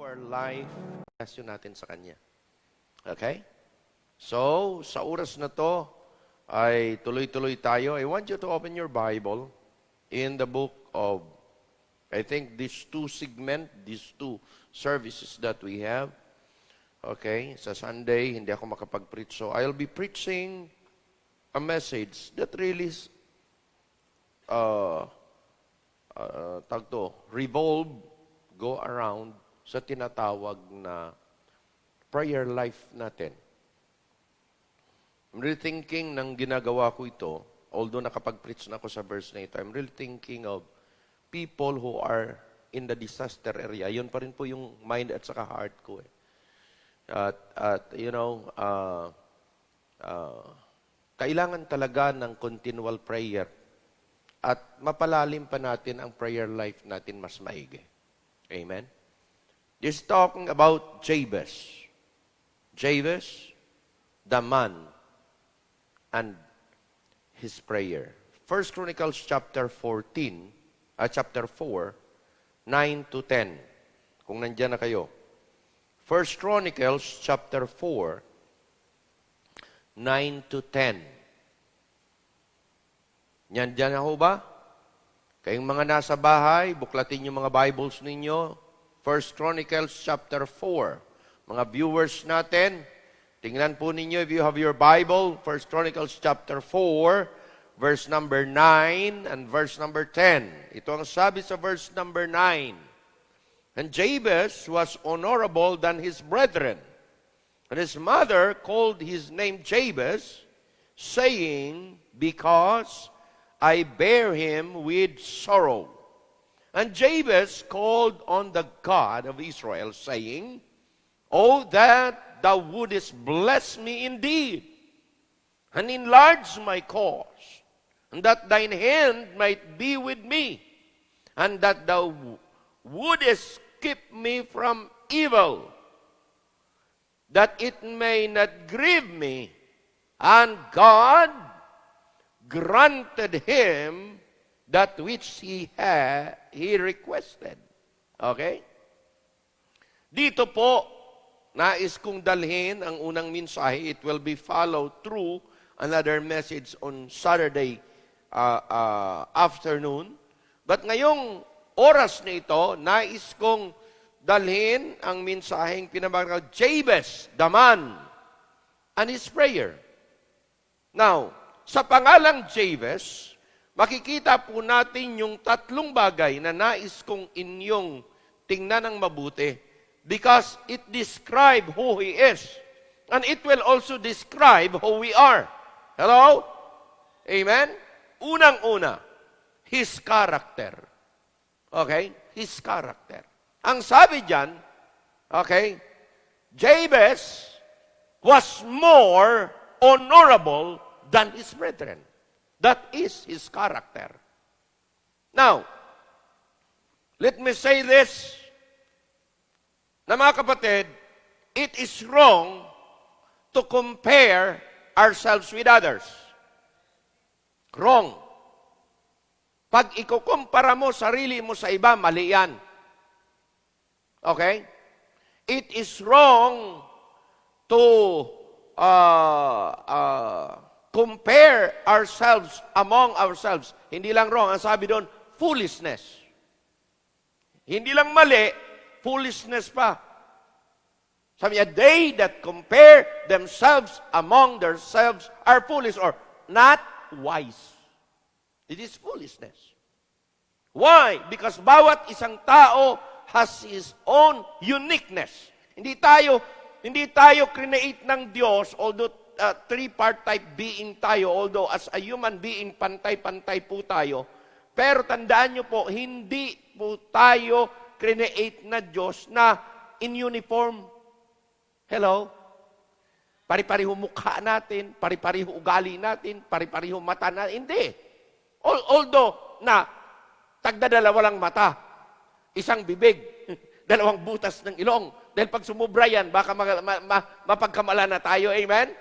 our life, relasyon natin sa Kanya. Okay? So, sa oras na to, ay tuloy-tuloy tayo. I want you to open your Bible in the book of, I think, these two services that we have. Okay? Sa Sunday, hindi ako makapag-preach. So, I'll be preaching a message that really go around sa tinatawag na prayer life natin. I'm really thinking ng ginagawa ko ito, although nakapag-preach na ako sa verse na ito, I'm really thinking of people who are in the disaster area. Yun pa rin po yung mind at saka heart ko. Kailangan talaga ng continual prayer at mapalalim pa natin ang prayer life natin mas maigi. Amen? This is talking about Jabez. Jabez, the man, and his prayer. 1 Chronicles chapter 4, 9 to 10. Kung nandyan na kayo. 1 Chronicles chapter 4, 9 to 10. Nandyan na ho ba? Kayong mga nasa bahay, buklatin yung mga Bibles ninyo. 1 Chronicles chapter 4. Mga viewers natin, tingnan po ninyo if you have your Bible, 1 Chronicles chapter 4, verse number 9 and verse number 10. Ito ang sabi sa verse number 9. And Jabez was honorable than his brethren. And his mother called his name Jabez, saying, because I bear him with sorrow. And Jabez called on the God of Israel, saying, oh, that thou wouldest bless me indeed, and enlarge my cause, and that thine hand might be with me, and that thou wouldest keep me from evil, that it may not grieve me. And God granted him that which he requested. Okay? Dito po, nais kong dalhin ang unang mensahe. It will be followed through another message on Saturday afternoon. But ngayong oras na ito, nais kong dalhin ang mensaheng pinamagatang Jabez, the man, and his prayer. Now, sa pangalang Jabez, makikita po natin yung tatlong bagay na nais kong inyong tingnan ng mabuti because it describes who he is. And it will also describe who we are. Hello? Amen? Unang-una, his character. Okay? His character. Ang sabi diyan, okay, Jabez was more honorable than his brethren. That is his character. Now, let me say this, na mga kapatid, it is wrong to compare ourselves with others. Wrong. Pag ikukumpara mo sarili mo sa iba, mali yan. Okay? It is wrong to compare ourselves among ourselves. Hindi lang wrong. Ang sabi doon, foolishness. Hindi lang mali, foolishness pa. Sabi niya, they that compare themselves among themselves are foolish or not wise. It is foolishness. Why? Because bawat isang tao has his own uniqueness. Hindi tayo create ng Diyos, although three-part type being tayo, although as a human being, pantay-pantay po tayo. Pero tandaan nyo po, hindi po tayo create na Diyos na in uniform. Hello? Pari-pariho mukha natin, pari-pariho ugali natin, pari-pariho mata natin. Hindi. Although na tagdadalawa lang mata, isang bibig, dalawang butas ng ilong. Dahil pag sumubra yan, baka mapagkamala na tayo. Amen?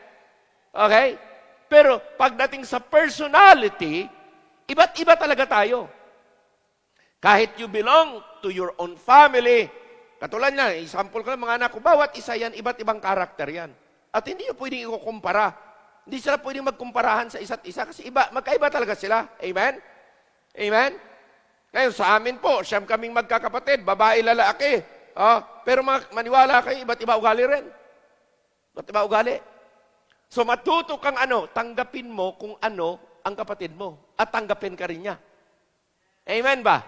Okay? Pero pagdating sa personality, iba't iba talaga tayo. Kahit you belong to your own family, Katulad niya, example ko lang mga anak ko, bawat isa yan, iba't ibang karakter yan. At hindi nyo pwedeng ikukumpara. Hindi sila pwedeng magkumparahan sa isa't isa kasi magkaiba talaga sila. Amen? Amen? Ngayon, sa amin po, siyam kaming magkakapatid, babae, lalaki. Pero maniwala kayo, iba't iba ugali rin. Iba't iba ugali. So matuto kang tanggapin mo kung ano ang kapatid mo. At tanggapin ka rin niya. Amen ba?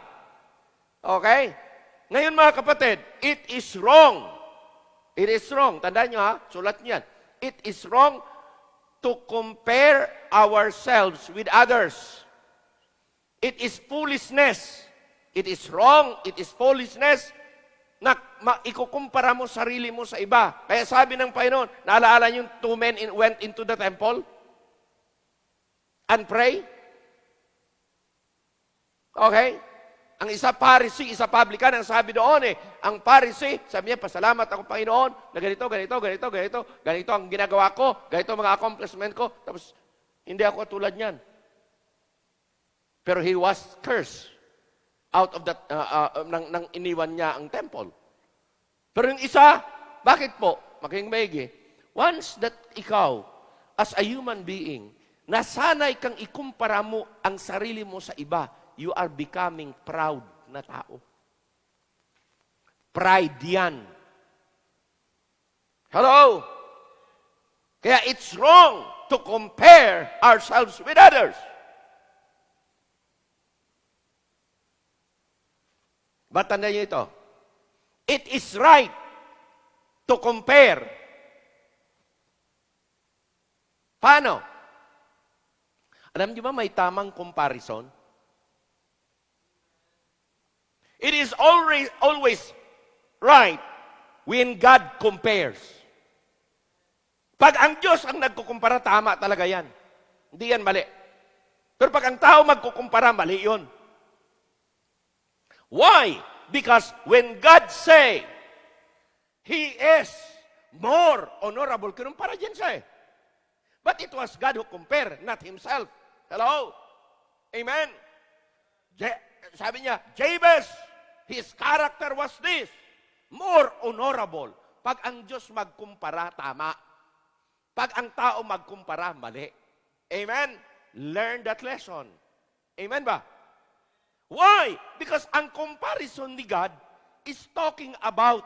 Okay? Ngayon mga kapatid, it is wrong. It is wrong. Tandaan nyo sulat niyan. It is wrong to compare ourselves with others. It is foolishness. It is wrong. It is foolishness na ikukumpara mo sarili mo sa iba. Kaya sabi ng Panginoon, naalaala yung 2 men went into the temple and pray. Okay? Ang isa Pharisee, isa publican, ang sabi doon ang Pharisee, sabi niya, pasalamat ako Panginoon, na ganito ang ginagawa ko, ganito ang mga accomplishment ko, tapos hindi ako tulad niyan. Pero he was cursed out of that, nang iniwan niya ang temple. Pero yung isa, bakit po? Makinig maigi. Once that ikaw, as a human being, nasanay kang ikumpara mo ang sarili mo sa iba, you are becoming proud na tao. Pride yan. Hello? Kaya it's wrong to compare ourselves with others. Ba't tandaan niyo ito? It is right to compare. Paano? Alam niyo ba may tamang comparison? It is always right when God compares. Pag ang Diyos ang nagkukumpara, tama talaga yan. Hindi yan mali. Pero pag ang tao magkukumpara, mali yun. Why? Because when God say, He is more honorable, kinumpara dyan siya But it was God who compared, not Himself. Hello? Amen? Sabi niya, Jabez, his character was this, more honorable. Pag ang Diyos magkumpara, tama. Pag ang tao magkumpara, mali. Amen? Learn that lesson. Amen ba? Why? Because ang comparison ni God is talking about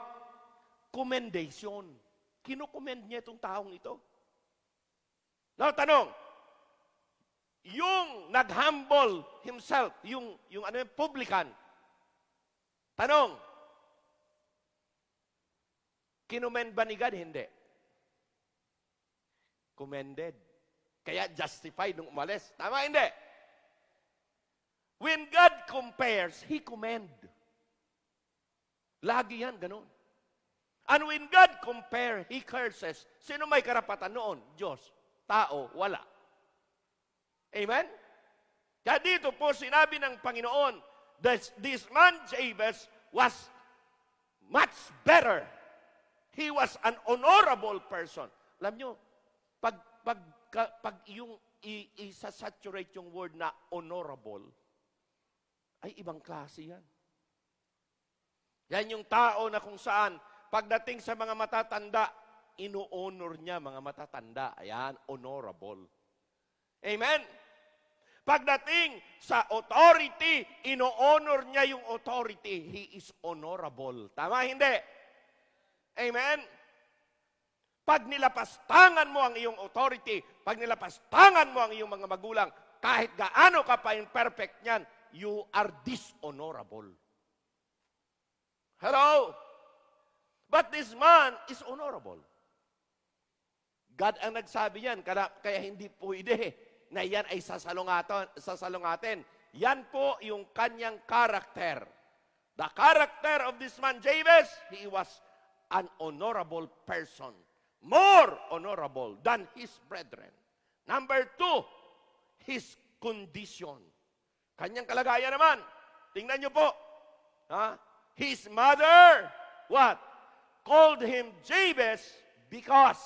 commendation. Kinukomend niya itong taong ito. Now, tanong, yung nag-humble himself, yung publican, tanong, kinomend ba ni God? Hindi. Commended. Kaya justified nung umalis. Tama, hindi. When God compares, He commend. Lagi yan, ganun. And when God compare, He curses. Sino may karapatan noon? Diyos. Tao, wala. Amen? Kaya dito po sinabi ng Panginoon, this man Jabez was much better. He was an honorable person. Alam nyo, pag yung isa-saturate yung word na honorable, ay ibang klase yan. Yan yung tao na kung saan, pagdating sa mga matatanda, ino-honor niya mga matatanda. Ayan, honorable. Amen? Pagdating sa authority, ino-honor niya yung authority. He is honorable. Tama, hindi? Amen? Pag nilapastangan mo ang iyong authority, pag nilapastangan mo ang iyong mga magulang, kahit gaano ka pa imperfect niyan, you are dishonorable. Hello? But this man is honorable. God ang nagsabi yan, kaya hindi pwede na yan ay sasalungatin. Yan po yung kanyang karakter. The character of this man, Jabez, he was an honorable person. More honorable than his brethren. Number 2, his condition. Kanyang kalagayan naman. Tingnan niyo po. His mother, what? Called him Jabez because,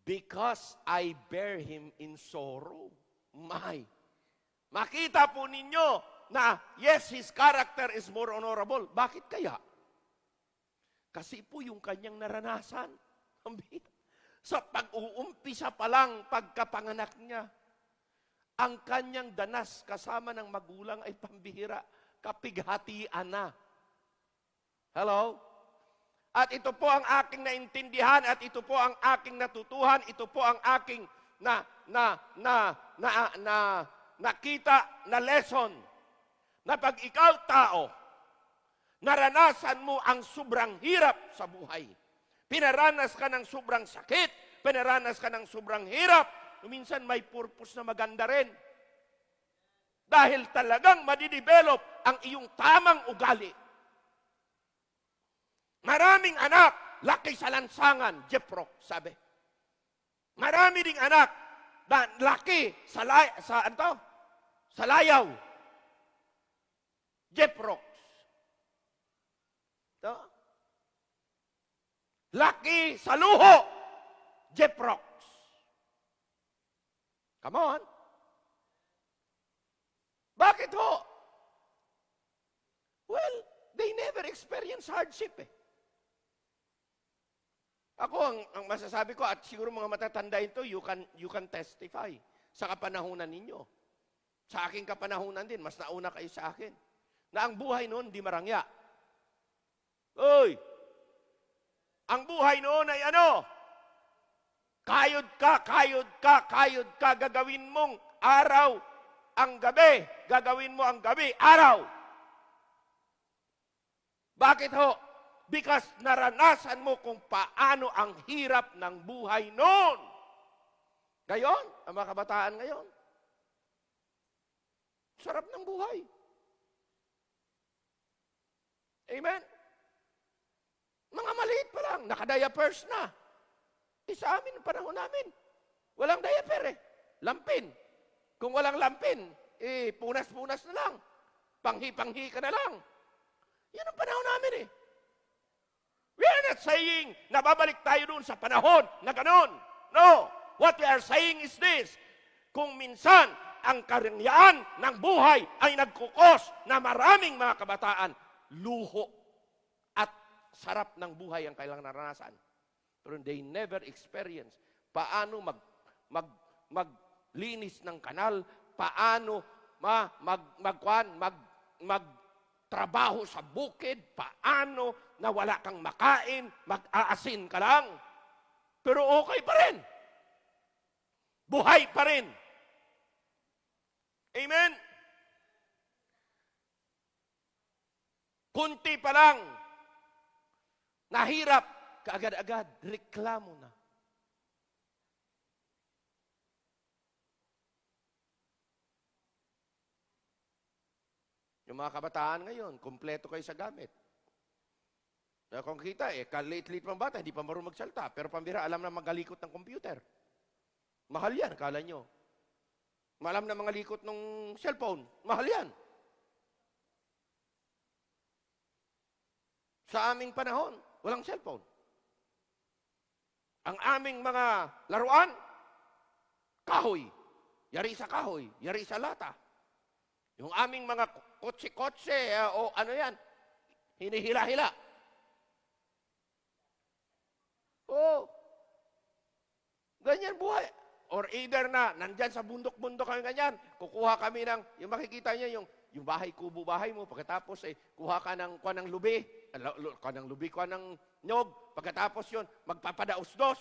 because I bear him in sorrow. Makita po ninyo na yes, his character is more honorable. Bakit kaya? Kasi po yung kanyang naranasan. Sa pag-uumpisa pa lang, pagkapanganak niya, ang kanyang danas kasama ng magulang ay pambihira. Kapighatian na. Hello? At ito po ang aking naintindihan at ito po ang aking natutuhan, ito po ang aking nakita na lesson. Na pag ikaw tao, naranasan mo ang sobrang hirap sa buhay. Pinaranas ka ng sobrang sakit, pinaranas ka ng sobrang hirap, minsan may purpose na maganda rin. Dahil talagang madidevelop ang iyong tamang ugali. Maraming anak, laki sa lansangan, Jethro, sabi. Marami ding anak, na laki sa layaw, Jethro. Laki sa luho, Jethro. Come on. Bakit ho? Well, they never experience hardship eh. Ako, ang masasabi ko, at siguro mga matatanda ito, you can testify sa kapanahunan ninyo. Sa aking kapanahunan din, mas nauna kayo sa akin. Na ang buhay noon, di marangya. Oy! Ang buhay noon ay ano? Kayod ka, gagawin mong araw ang gabi. Gagawin mo ang gabi, araw. Bakit ho? Because naranasan mo kung paano ang hirap ng buhay noon. Ngayon, ang mga kabataan ngayon, sarap ng buhay. Amen? Mga maliit pa lang, nakadayapers na. Sa amin, ang panahon namin, walang diaper eh. Lampin. Kung walang lampin, punas-punas na lang. Panghi-panghi ka na lang. Yan ang panahon namin eh. We are not saying na babalik tayo doon sa panahon na ganon. No. What we are saying is this. Kung minsan ang karangyaan ng buhay ay nagkukos na maraming mga kabataan, luho at sarap ng buhay ang kailangan naranasan. Pero they never experience paano maglinis ng kanal, paano magtrabaho sa bukid, paano na wala kang makain, mag-aasin ka lang. Pero okay pa rin. Buhay pa rin. Amen? Kunti pa lang, nahirap, kaagad-agad, reklamo na. Yung mga kabataan ngayon, kumpleto kayo sa gamit. Kung kita kaliit-liit pang bata, hindi pa marunong magsalta, pero pambira, alam na magalikot ng computer. Mahal yan, kala nyo. Malam na mga likot ng cellphone, mahal yan. Sa aming panahon, walang cellphone. Ang aming mga laruan, kahoy. Yari sa kahoy, yari sa lata. Yung aming mga kotse-kotse, o ano yan, hinihila-hila. Oh, ganyan buhay. Or either na, nandyan sa bundok-bundok kami ganyan, kukuha kami ng, yung makikita niya, yung bahay, kubo bahay mo, pagkatapos kuha ka ng lubi, kuha ng nyog, pagkatapos yun, magpapadaos-dos,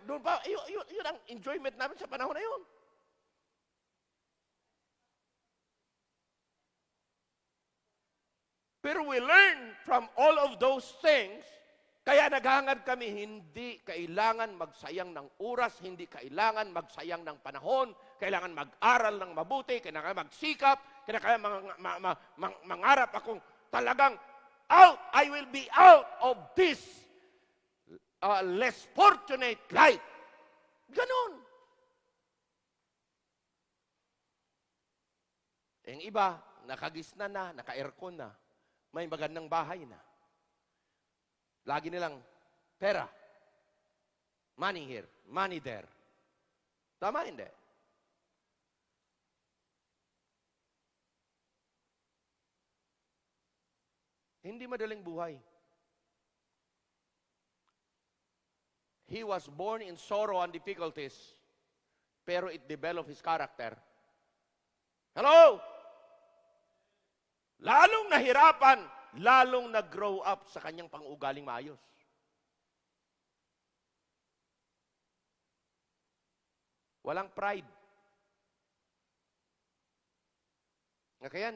doon pa, yun ang enjoyment namin sa panahon na yun. Pero we learn from all of those things. Kaya naghangad kami, hindi kailangan magsayang ng oras, hindi kailangan magsayang ng panahon, kailangan mag-aral ng mabuti, kailangan magsikap, kailangan mangarap akong talagang out, I will be out of this less fortunate life. Ganon. Yung iba, nakagisna na, naka-aircon na, may magandang bahay na. Lagi nilang pera. Money here, money there. Tama hindi? Hindi madaling buhay. He was born in sorrow and difficulties, pero it developed his character. Hello? Lalong nahirapan, lalong nag-grow up sa kanyang pang-ugaling maayos. Walang pride. Kaya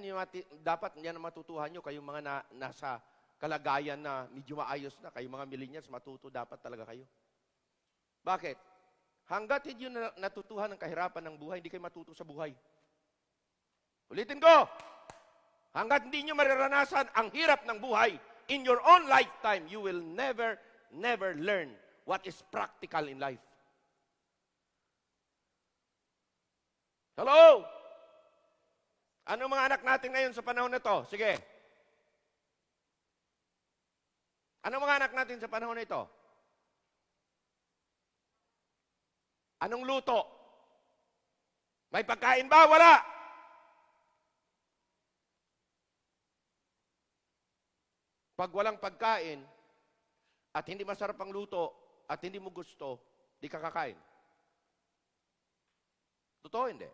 dapat yan ang matutuhan nyo, kayong mga nasa kalagayan na medyo maayos na, kayong mga millennials, matuto dapat talaga kayo. Bakit? Hanggat hindi nyo natutuhan ang kahirapan ng buhay, hindi kayo matuto sa buhay. Ulitin ko, hanggat hindi nyo mararanasan ang hirap ng buhay, in your own lifetime, you will never learn what is practical in life. Hello? Ano mga anak natin ngayon sa panahon na ito? Sige. Ano mga anak natin sa panahon na ito? Anong luto? May pagkain ba? Wala. Pag walang pagkain at hindi masarap ang luto at hindi mo gusto, di ka kakain. Totoo hindi?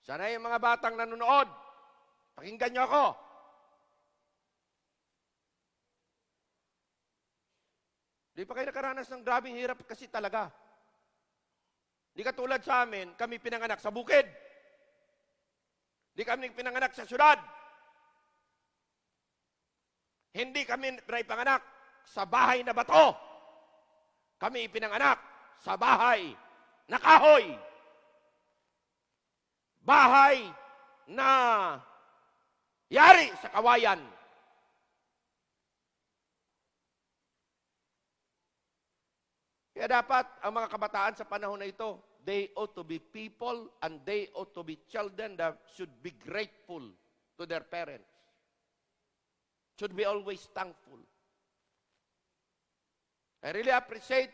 Sana yung mga batang nanonood, pakinggan niyo ako. Di pa kayo nakaranas ng grabing hirap kasi talaga. Di katulad sa amin, kami pinanganak sa bukid. Di kami pinanganak sa syudad. Hindi kami pinanganak sa bahay na bato. Kami pinanganak sa bahay na kahoy. Bahay na yari sa kawayan. Kaya dapat ang mga kabataan sa panahon na ito, they ought to be people and they ought to be children that should be grateful to their parents. Should be always thankful. I really appreciate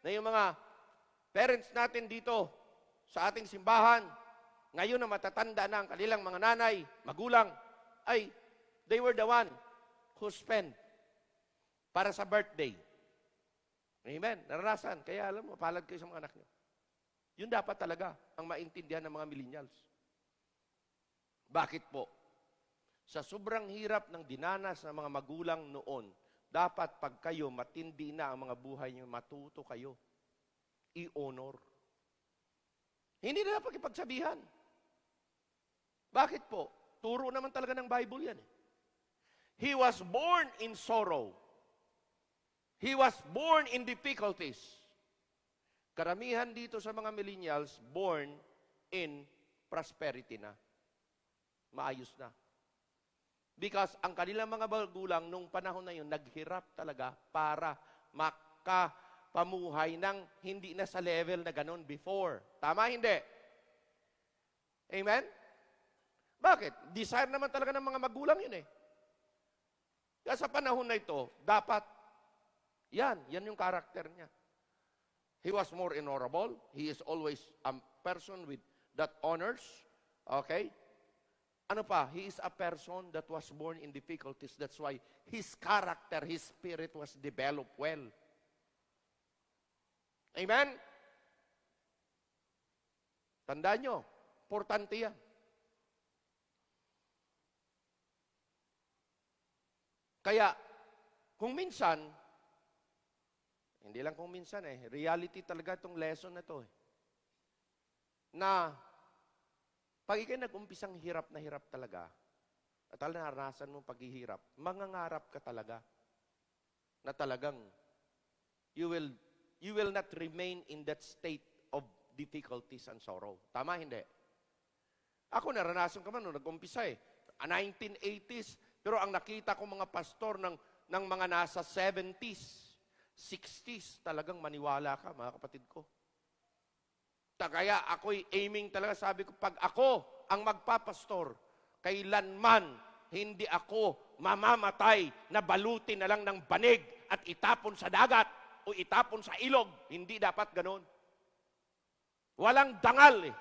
na yung mga parents natin dito sa ating simbahan, ngayon na matatanda na ang kanilang mga nanay, magulang, ay they were the one who spent para sa birthday. Amen. Naranasan. Kaya alam mo, palad kayo sa mga anak nyo. Yun dapat talaga ang maintindihan ng mga millennials. Bakit po? Sa sobrang hirap ng dinanas ng mga magulang noon, dapat pag kayo matindi na ang mga buhay nyo, matuto kayo. I-honor. Hindi na dapat ipagsabihan. Bakit po? Turo naman talaga ng Bible yan. He was born in sorrow. He was born in difficulties. Karamihan dito sa mga millennials, born in prosperity na. Maayos na. Because ang kanilang mga magulang nung panahon na yun, naghirap talaga para makapamuhay ng hindi na sa level na ganun before. Tama, hindi? Amen? Bakit? Desire naman talaga ng mga magulang yun eh. Kaya sa panahon na ito, dapat, yan yung karakter niya. He was more honorable. He is always a person with that honors. Okay? Ano pa? He is a person that was born in difficulties. That's why his character, his spirit was developed well. Amen? Tandaan nyo, importante yan. Kaya, kung minsan, hindi lang kung minsan reality talaga itong lesson na ito na, pag ikay nag-umpisang hirap na hirap talaga, at naranasan mo paghihirap, mangangarap ka talaga, na talagang, you will not remain in that state of difficulties and sorrow. Tama, hindi? Ako, naranasan ko man nung nag-umpisa 1980s, pero ang nakita ko mga pastor ng mga nasa 70s, 60s, talagang maniwala ka, mga kapatid ko. Kaya ako'y aiming talaga, sabi ko, pag ako ang magpapastor, kailanman hindi ako mamamatay na balutin na lang ng banig at itapon sa dagat o itapon sa ilog. Hindi dapat ganon. Walang dangal eh.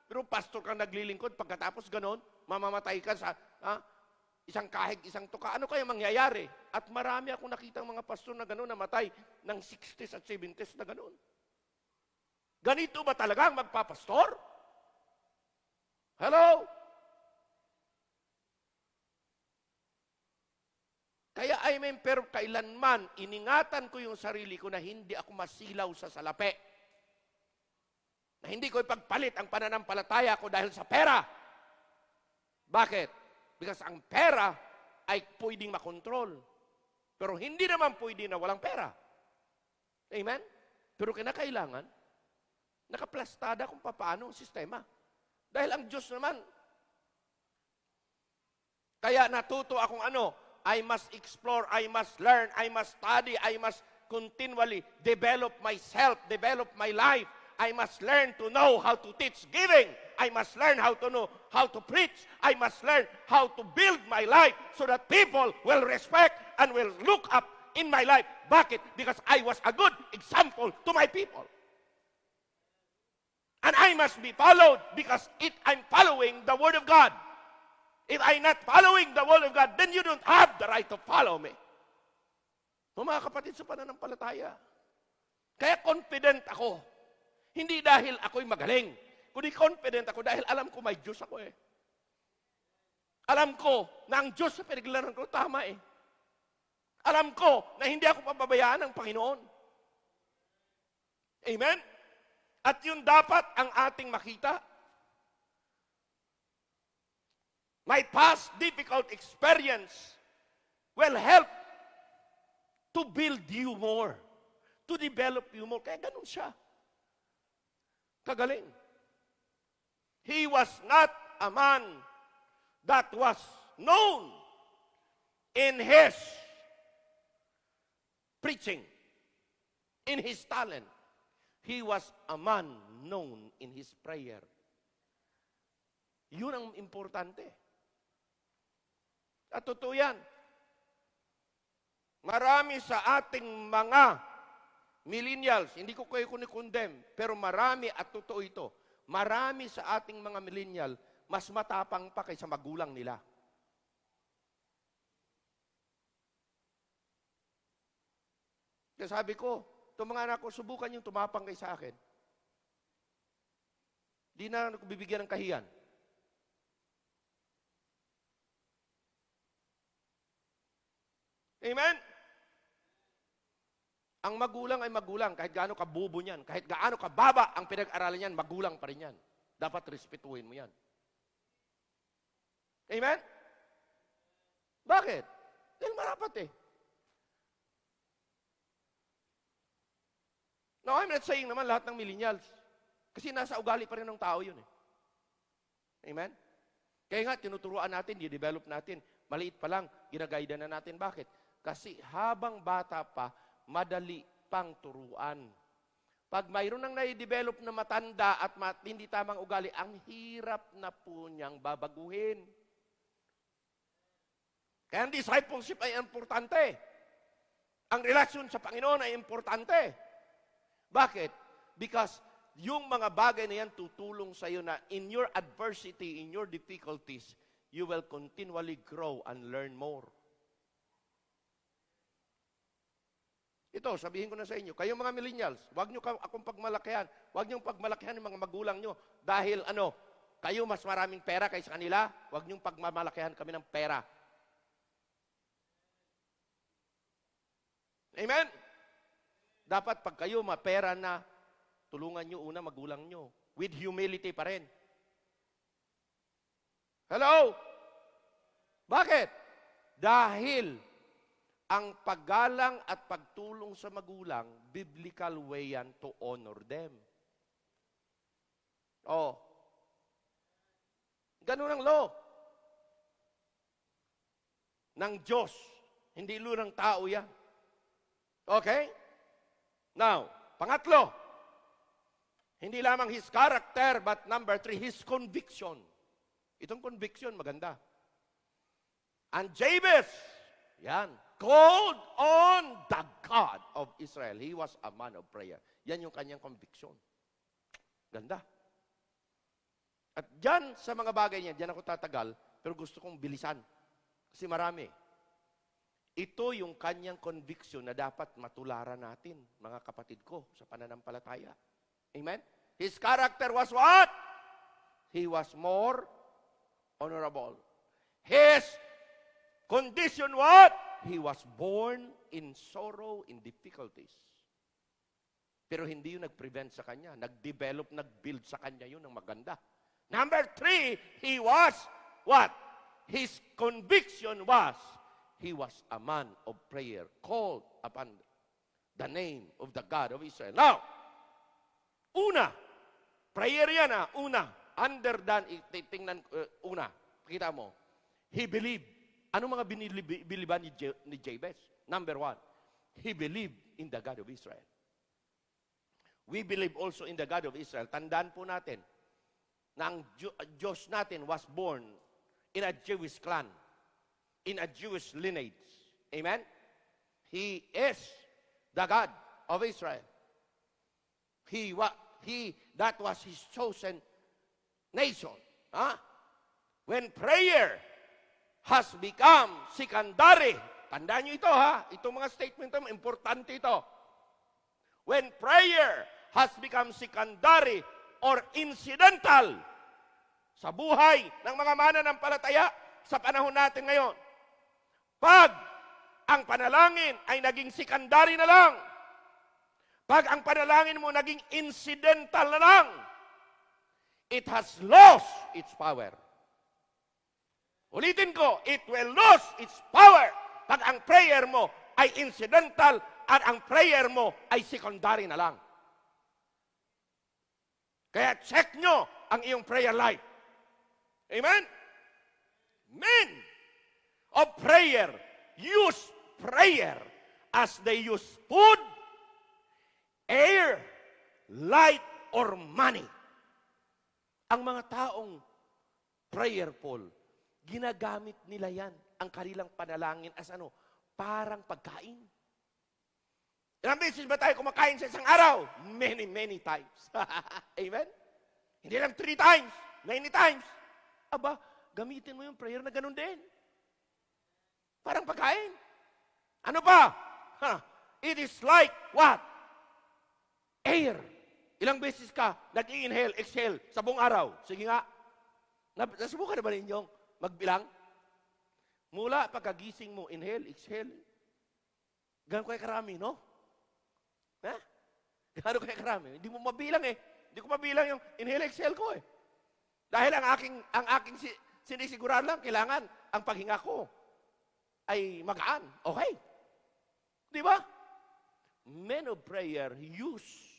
Pero pastor kang naglilingkod, pagkatapos ganon, mamamatay ka sa isang kahig, isang tuka. Ano kaya mangyayari? At marami akong nakitang mga pastor na ganon, namatay ng 60s at 70s na ganon. Ganito ba talaga ang magpapastor? Hello? Kaya pero kailanman, iningatan ko yung sarili ko na hindi ako masilaw sa salapi. Na hindi ko ipagpalit ang pananampalataya ko dahil sa pera. Bakit? Because ang pera ay pwedeng makontrol. Pero hindi naman pwede na walang pera. Amen? Pero kinakailangan, nakaplastada kung paano ang sistema. Dahil ang Diyos naman, kaya natuto akong I must explore, I must learn, I must study, I must continually develop myself, develop my life. I must learn to know how to teach giving. I must learn how to know how to preach. I must learn how to build my life so that people will respect and will look up in my life. Bakit? Because I was a good example to my people. And I must be followed because I'm following the Word of God. If I'm not following the Word of God, then you don't have the right to follow me. Mga kapatid sa pananampalataya, kaya confident ako. Hindi dahil ako'y magaling, kundi confident ako dahil alam ko may Diyos ako eh. Alam ko na ang Diyos sa pinaglaran ko tama eh. Alam ko na hindi ako pababayaan ng Panginoon. Amen? At yun dapat ang ating makita. My past difficult experience will help to build you more, to develop you more. Kaya ganun siya. Kagaling. He was not a man that was known in his preaching, in his talent. He was a man known in his prayer. Yun ang importante. At totoo yan. Marami sa ating mga millennials, hindi ko kayo kunikondem, pero marami at totoo ito, marami sa ating mga millennial, mas matapang pa kaysa magulang nila. Kaya sabi ko, itong mga anak ko, subukan yung tumapang kay sa akin. Di na ako bibigyan ng kahiyan. Amen? Ang magulang ay magulang, kahit gaano kabubo niyan, kahit gaano kababa ang pinag-aralan niyan, magulang pa rin yan. Dapat respetuhin mo yan. Amen? Bakit? Dahil marapat eh. Now, I'm not saying naman lahat ng millennials. Kasi nasa ugali pa rin ng tao yun eh. Amen? Kaya nga, tinuturuan natin, di-develop natin. Maliit pa lang, ginagaida na natin. Bakit? Kasi habang bata pa, madali pang turuan. Pag mayroon nang nai-develop na matanda at hindi tamang ugali, ang hirap na po niyang babaguhin. Kaya ang discipleship ay importante. Ang relasyon sa Panginoon ay importante. Bakit? Because yung mga bagay na yan tutulong sa iyo na in your adversity, in your difficulties, you will continually grow and learn more. Ito, sabihin ko na sa inyo, kayong mga millennials, huwag nyo akong pagmalakihan. Huwag nyo pagmalakihan yung mga magulang nyo. Dahil kayo mas maraming pera kaysa kanila, huwag nyo pagmamalakihan kami ng pera. Amen? Dapat pag kayo mapera na, tulungan nyo una magulang nyo. With humility pa rin. Hello? Bakit? Dahil ang paggalang at pagtulong sa magulang, biblical way yan to honor them. Oh. Ganun ang law. Ng Diyos. Hindi lo ng tao yan. Okay? Now, pangatlo, hindi lamang his character, but number 3, his conviction. Itong conviction, maganda. And Jabez, yan, called on the God of Israel. He was a man of prayer. Yan yung kanyang conviction. Ganda. At dyan, sa mga bagay niya, dyan ako tatagal, pero gusto kong bilisan. Kasi marami. Ito yung kanyang conviction na dapat matularan natin, mga kapatid ko, sa pananampalataya. Amen? His character was what? He was more honorable. His condition what? He was born in sorrow, in difficulties. Pero hindi yun nag-prevent sa kanya. Nag-develop, nag-build sa kanya yun ng maganda. Number 3, he was what? His conviction was, he was a man of prayer, called upon the name of the God of Israel. Now, una, prayer yan una, under than, tingnan, una, pakita mo, he believed. Ano mga biniliban ni Jabez? Number 1, he believed in the God of Israel. We believe also in the God of Israel. Tandaan po natin na ang Diyos natin was born in a Jewish clan, in a Jewish lineage. Amen? He is the God of Israel. That was His chosen nation. Huh? When prayer has become secondary, tandaan nyo ito ha, itong mga statement ito, importante ito. When prayer has become secondary or incidental sa buhay ng mga mananampalataya sa panahon natin ngayon, pag ang panalangin ay naging secondary na lang, pag ang panalangin mo naging incidental na lang, it has lost its power. Ulitin ko, it will lose its power pag ang prayer mo ay incidental at ang prayer mo ay secondary na lang. Kaya check nyo ang iyong prayer life. Amen? Men of prayer use prayer as they use food, air, light, or money. Ang mga taong prayerful, ginagamit nila yan, ang kanilang panalangin as ano? Parang pagkain. Ilang beses ba tayo kumakain sa isang araw? Many, many times. Amen? Hindi lang 3 times, many times. Aba, gamitin mo yung prayer na ganun din. Parang pagkain. Ano pa? It is like what? Air. Ilang beses ka nag-inhale, exhale sa buong araw? Sige nga. Nasubukan na ba ninyong magbilang? Mula pagkagising mo, inhale, exhale. Gano'n kayo karami, no? Ha? Gano'n kayo karami? Hindi mo mabilang eh. Hindi ko mabilang yung inhale, exhale ko eh. Dahil ang aking sinisigurado lang, kailangan ang paghinga ko ay magaan. Okay. Di ba? Men of prayer use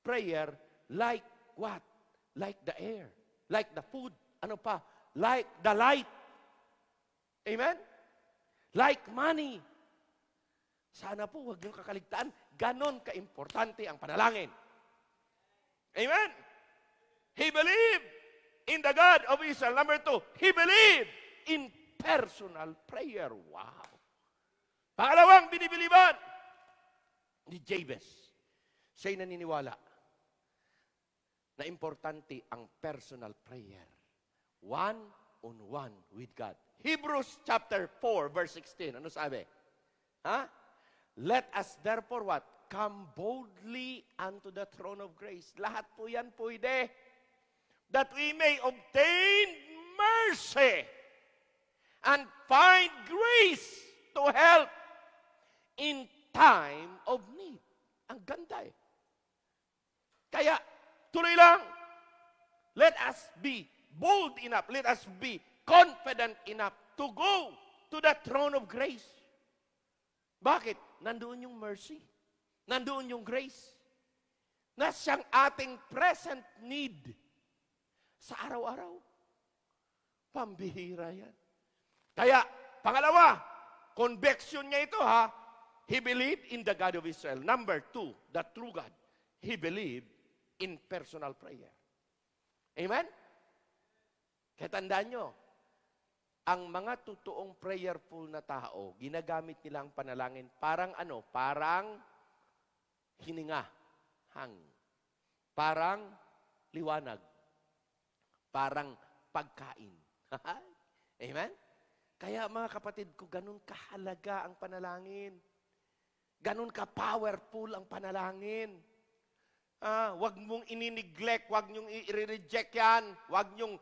prayer like what? Like the air. Like the food. Ano pa? Like the light. Amen? Like money. Sana po, huwag niyong kakaligtaan. Ganon kaimportante ang panalangin. Amen? He believed in the God of Israel. Number 2, he believed in personal prayer. Wow. Pangalawang binibiliban ni Jabez. Siya'y naniniwala na importante ang personal prayer. One-on-one with God. Hebrews chapter 4, verse 16. Ano sabi? Let us therefore what? Come boldly unto the throne of grace. Lahat po yan pwede. That we may obtain mercy and find grace to help in time of need. Ang ganda eh. Kaya, tuloy lang. Let us be bold enough. Let us be confident enough to go to the throne of grace. Bakit? Nandoon yung mercy. Nandoon yung grace. Na siyang ating present need sa araw-araw. Pambihira yan. Kaya, pangalawa, conviction niya ito ha, he believed in the God of Israel. Number 2, the true God. He believed in personal prayer. Amen? Kaya tandaan nyo, ang mga totoong prayerful na tao, ginagamit nilang panalangin parang ano? Parang hininga, hang. Parang liwanag. Parang pagkain. Amen? Kaya mga kapatid ko, ganun kahalaga ang panalangin. Ganun ka-powerful ang panalangin. Wag mong inineglect, wag nyong i-reject yan, wag nyong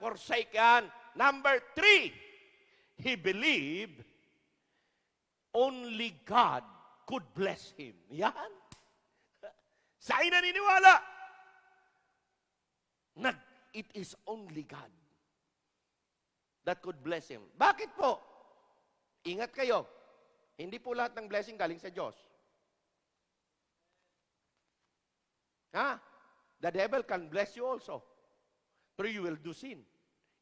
forsake yan. Number 3, he believed only God could bless him. Yan. Sa'yo naniniwala na it is only God that could bless him. Bakit po? Ingat kayo. Hindi po lahat ng blessing galing sa Diyos. The devil can bless you also. Pero you will do sin.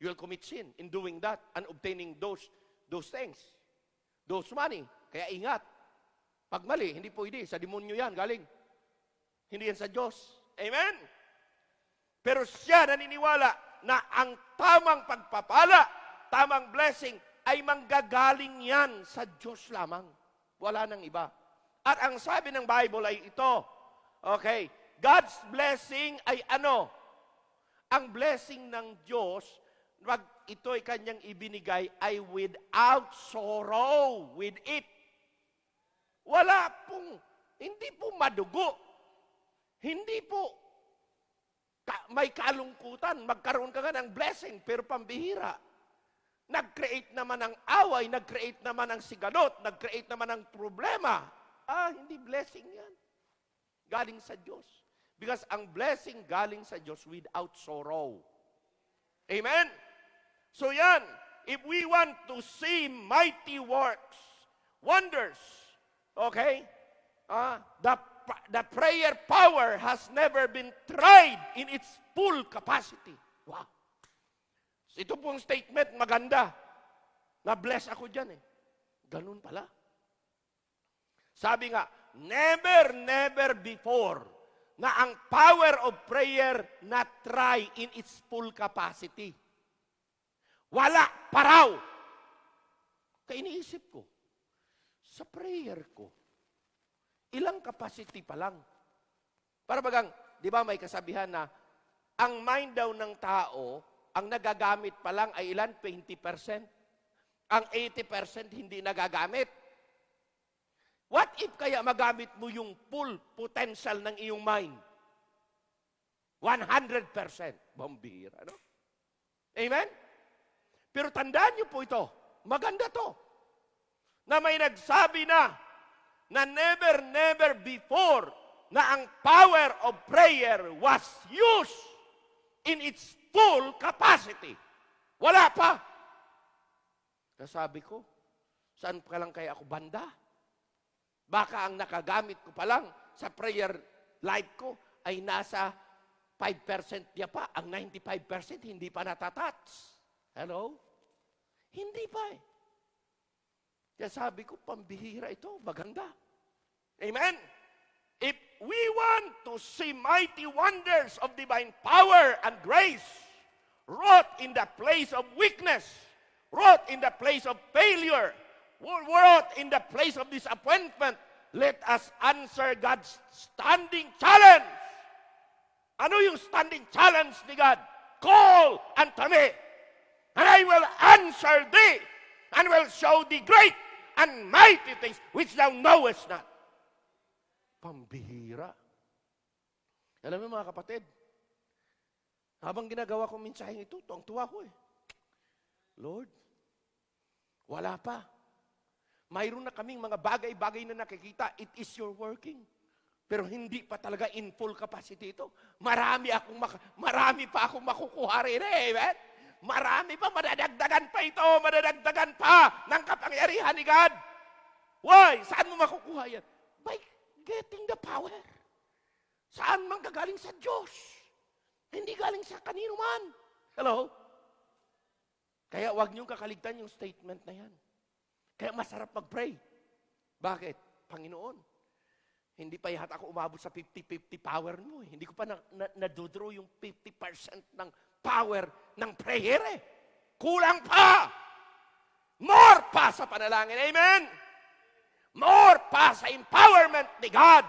You will commit sin in doing that and obtaining those things. Those money. Kaya ingat. Pag mali, hindi pwede. Sa demonyo yan galing. Hindi yan sa Diyos. Amen? Pero siya naniniwala na ang tamang pagpapala, tamang blessing, ay manggagaling yan sa Diyos lamang. Wala nang iba. At ang sabi ng Bible ay ito, okay, God's blessing ay ano? Ang blessing ng Diyos, wag ito ay kanyang ibinigay, ay without sorrow with it. Wala pong, hindi po madugo. Hindi po may kalungkutan. Magkaroon ka nga ng blessing, pero pambihira. Nag-create naman ng away, nag-create naman ng sigalot, nag-create naman ng problema. Hindi blessing yan. Galing sa Diyos. Because ang blessing galing sa Diyos without sorrow. Amen? So yan, if we want to see mighty works, wonders, okay? The prayer power has never been tried in its full capacity. Wow. Ito pong statement, maganda. Na-bless ako dyan eh. Ganun pala. Sabi nga, never before na ang power of prayer na try in its full capacity. Wala pa raw. Kaya iniisip ko, sa prayer ko, ilang capacity pa lang? Para bagang, di ba may kasabihan na, ang mind daw ng tao, ang nagagamit pa lang ay ilan? 20%. Ang 80% hindi nagagamit. What if kaya magamit mo yung full potential ng iyong mind? 100%. Bambira, no? Amen? Pero tandaan niyo po ito, maganda to, na may nagsabi na never before na ang power of prayer was used in its full capacity. Wala pa. Kasabi ko, saan pa lang kaya ako banda? Baka ang nakagamit ko pa lang sa prayer life ko ay nasa 5% niya pa. Ang 95% hindi pa natatats. Hello? Hindi pa eh. Kaya sabi ko, pambihira ito, maganda. Amen? If we want to see mighty wonders of divine power and grace wrought in the place of weakness, wrought in the place of failure, wrought in the place of disappointment, let us answer God's standing challenge. Ano yung standing challenge ni God? Call unto me, and I will answer thee, and will show thee great and mighty things which thou knowest not. Pambihira. Alam mo mga kapatid, habang ginagawa ko mensaheng ito, tuwang-tuwa ko eh. Lord, wala pa. Mayroon na kaming mga bagay-bagay na nakikita. It is your working. Pero hindi pa talaga in full capacity ito. Marami pa akong makukuha rin eh. Amen? Marami pa, madadagdagan pa ito. Madadagdagan pa ng kapangyarihan ni God. Why? Saan mo makukuha yan? By getting the power. Saan man gagaling sa Diyos? Hindi galing sa kanino man. Hello? Kaya huwag niyong kakaligtan yung statement na yan. Kaya masarap mag-pray. Bakit? Panginoon, hindi pa yata ako umabot sa 50-50 power mo. Hindi ko pa nadodraw yung 50% ng power ng prayer eh. Kulang pa! More pa sa panalangin. Amen? More pa sa empowerment ni God.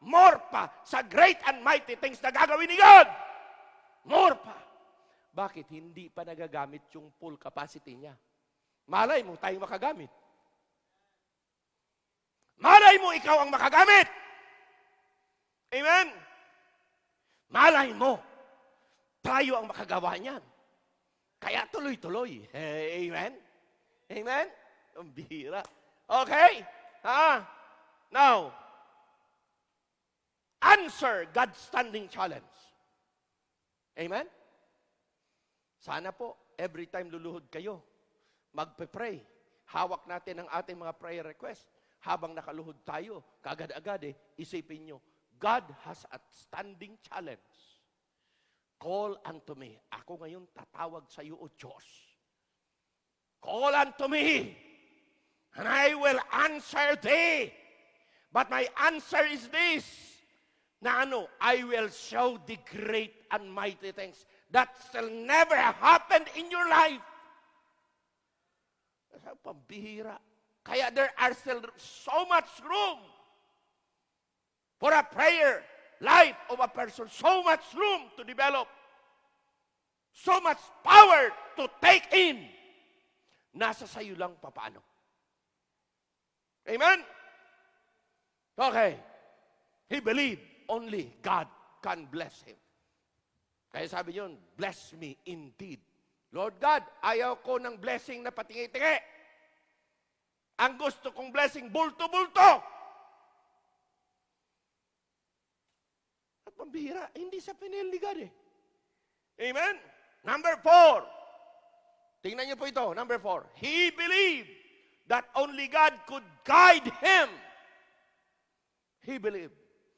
More pa sa great and mighty things na gagawin ni God. More pa. Bakit? Hindi pa nagagamit yung full capacity niya. Malay mo, tayong makagamit. Malay mo, ikaw ang makagamit. Amen? Malay mo, tayo ang makagawa niyan. Kaya tuloy-tuloy. Amen? Amen? Ang bihira. Okay? Now, answer God's standing challenge. Amen? Sana po, every time luluhod kayo, magpe-pray. Hawak natin ang ating mga prayer request. Habang nakaluhod tayo, kagad-agad isipin nyo, God has a standing challenge. Call unto me. Ako ngayon tatawag sa iyo, O Diyos. Call unto me, and I will answer thee. But my answer is this, na I will show the great and mighty things that shall never happen in your life. Pambihira. Kaya there are still so much room for a prayer life of a person. So much room to develop. So much power to take in. Nasa sayo lang paano. Amen? Okay. He believed only God can bless him. Kaya sabi yun, bless me indeed. Lord God, ayaw ko ng blessing na patingi-tingi. Ang gusto kong blessing, bulto-bulto. At pambihira, hindi sa piniligan Amen? Number 4. Tingnan niyo po ito, number 4. He believed that only God could guide him. He believed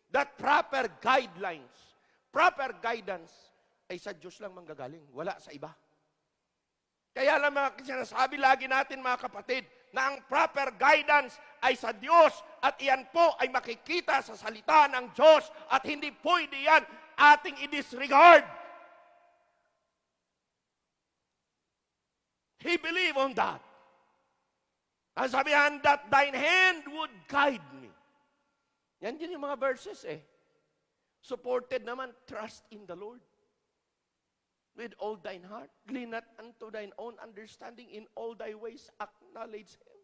that proper guidelines, proper guidance, ay sa Diyos lang manggagaling, wala sa iba. Kaya lang mga sinasabi lagi natin mga kapatid, na ang proper guidance ay sa Diyos at iyan po ay makikita sa salita ng Diyos at hindi pwede yan ating i-disregard. He believed on that. Ang sabihan, that thine hand would guide me. Yan din yung mga verses Supported naman, trust in the Lord. With all thine heart, lean not unto thine own understanding, in all thy ways acknowledge him.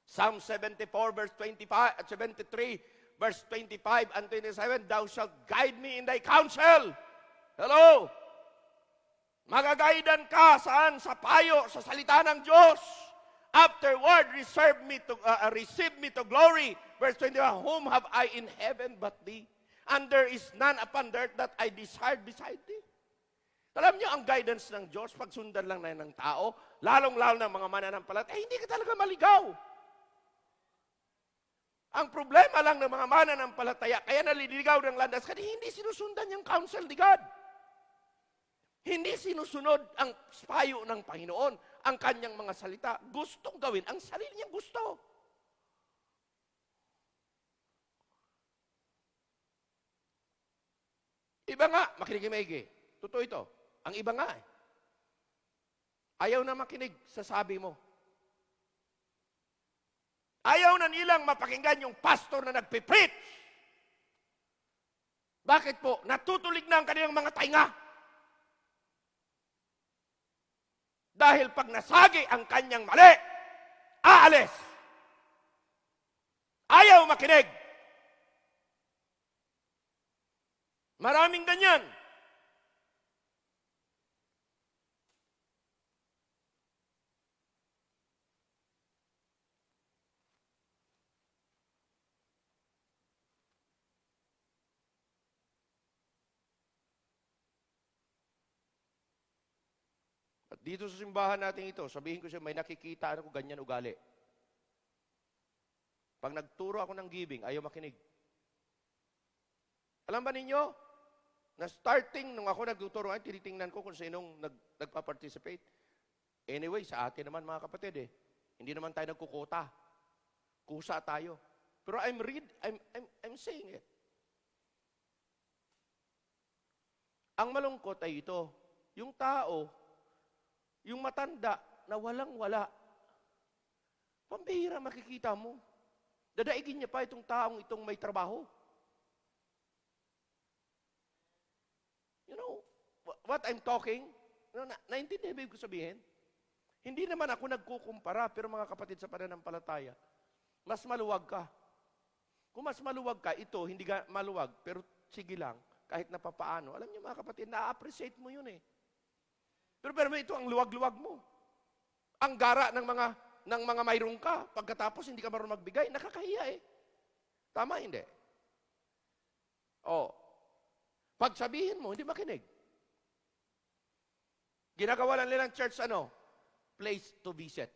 Psalm 74 verse 25, 73 verse 25 and 27, thou shalt guide me in thy counsel. Hello? Magagaidan ka saan? Sa payo, sa salita ng Diyos. Afterward, receive me to glory. Verse 21, whom have I in heaven but thee? And there is none upon earth that I desired beside thee. Alam niyo, ang guidance ng Diyos, pagsundan lang na ng tao, lalong-lalo ng mga mananampalataya, hindi ka talaga maligaw. Ang problema lang ng mga mananampalataya, kaya naliligaw ng landas, kasi hindi sinusundan yung counsel ni God. Hindi sinusunod ang payo ng Panginoon, ang kanyang mga salita. Gustong gawin ang sarili niyang gusto. Iba nga, makinig maigi. Totoo ito. Ang iba nga ayaw na makinig sa sabi mo. Ayaw na nilang mapakinggan yung pastor na nagpipreach. Bakit po? Natutulig na ang kanilang mga tainga. Dahil pag nasagi ang kanyang mali, aalis. Ayaw makinig. Maraming ganyan. At dito sa simbahan natin ito, sabihin ko siya, may nakikita ako ganyan ugali. Pag nagturo ako ng giving, ayaw makinig. Alam ba ninyo, na starting nung ako nagtuturo, ay tinitingnan ko kung sinong nagpa-participate. Anyway, sa atin naman mga kapatid hindi naman tayo nagkukota. Kusa tayo. Pero I'm saying it. Ang malungkot ay ito, yung tao, yung matanda na walang-wala, pambihira makikita mo. Dadaigin niya pa itong taong itong may trabaho. You know, what I'm talking, naintindihan ba ko sabihin? Hindi naman ako nagkukumpara, pero mga kapatid sa pananampalataya, mas maluwag ka. Kung mas maluwag ka, ito, hindi ka maluwag, pero sige lang, kahit na papaano. Alam niyo mga kapatid, na-appreciate mo yun eh. Pero ito ang luwag-luwag mo. Ang gara ng mga mayroong ka, pagkatapos hindi ka marunong magbigay, nakakahiya eh. Tama, hindi? O, pagsabihin mo, hindi makinig. Ginagawa lang nilang church, place to visit.